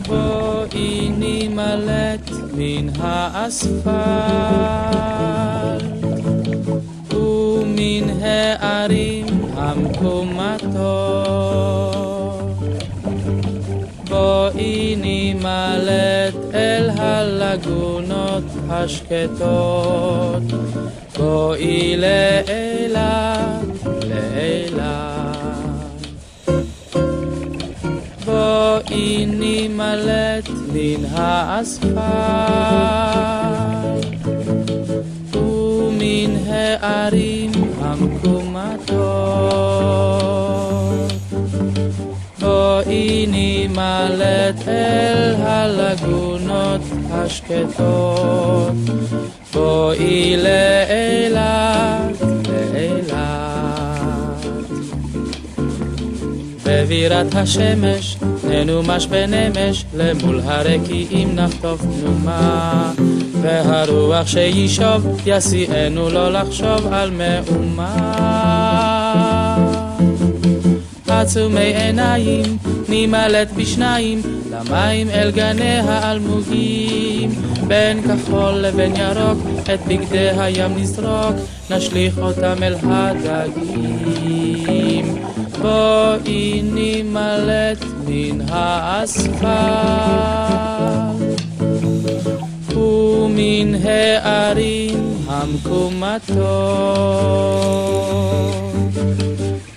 בואי נמלט מן האספלט ומן הערים המקומטות. בואי נמלט אל הלגונות השקטות. בואי לאילת, לאילת. בואי נמלט מן האספלט ומן הערים המקומטות. בואי נמלט אל הלגונות השקטות. בואי לאילת, לאילת. בבירת השמש ננומש בנמש, למול הרקיעים נחטוף תנומה, והרוח שישוב יסיענו לא לחשוב על מאומה. עצומי עיניים נמלט בשניים, למים אל גני האלמוגים, בין כחול לבין ירוק את בגדי הים נזרוק, נשליך אותם אל הדגים. בואי נמלט מן האספלט ומן הערים המקומטות.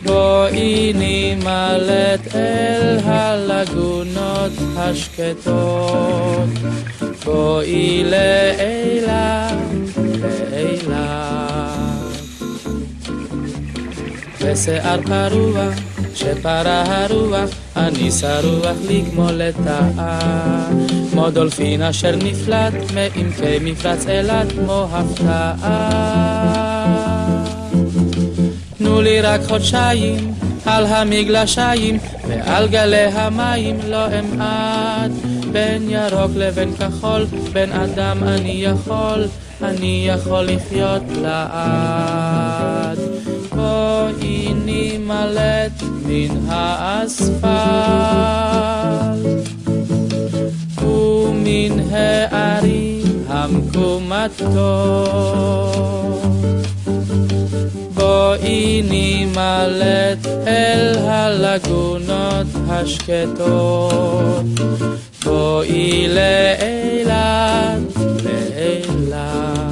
בואי נמלט אל הלגונות השקטות. בואי לאילת, לאילת. בשיער פרוע שפרה הרוח, אני שרוח לי כמו לטאה, כמו דולפין אשר נפלט מעמקי מפרץ אילת כמו הפתעה. תנו לי רק חודשיים על המגלשיים ועל גלי המים לא אמעט, בין ירוק לבין כחול, בין אדם אני יכול לחיות לעד. בואי נמלט מן האספלט ומן הערים המקומטות. בואי נמלט אל הלגונות השקטות. בואי לאילת, לאילת.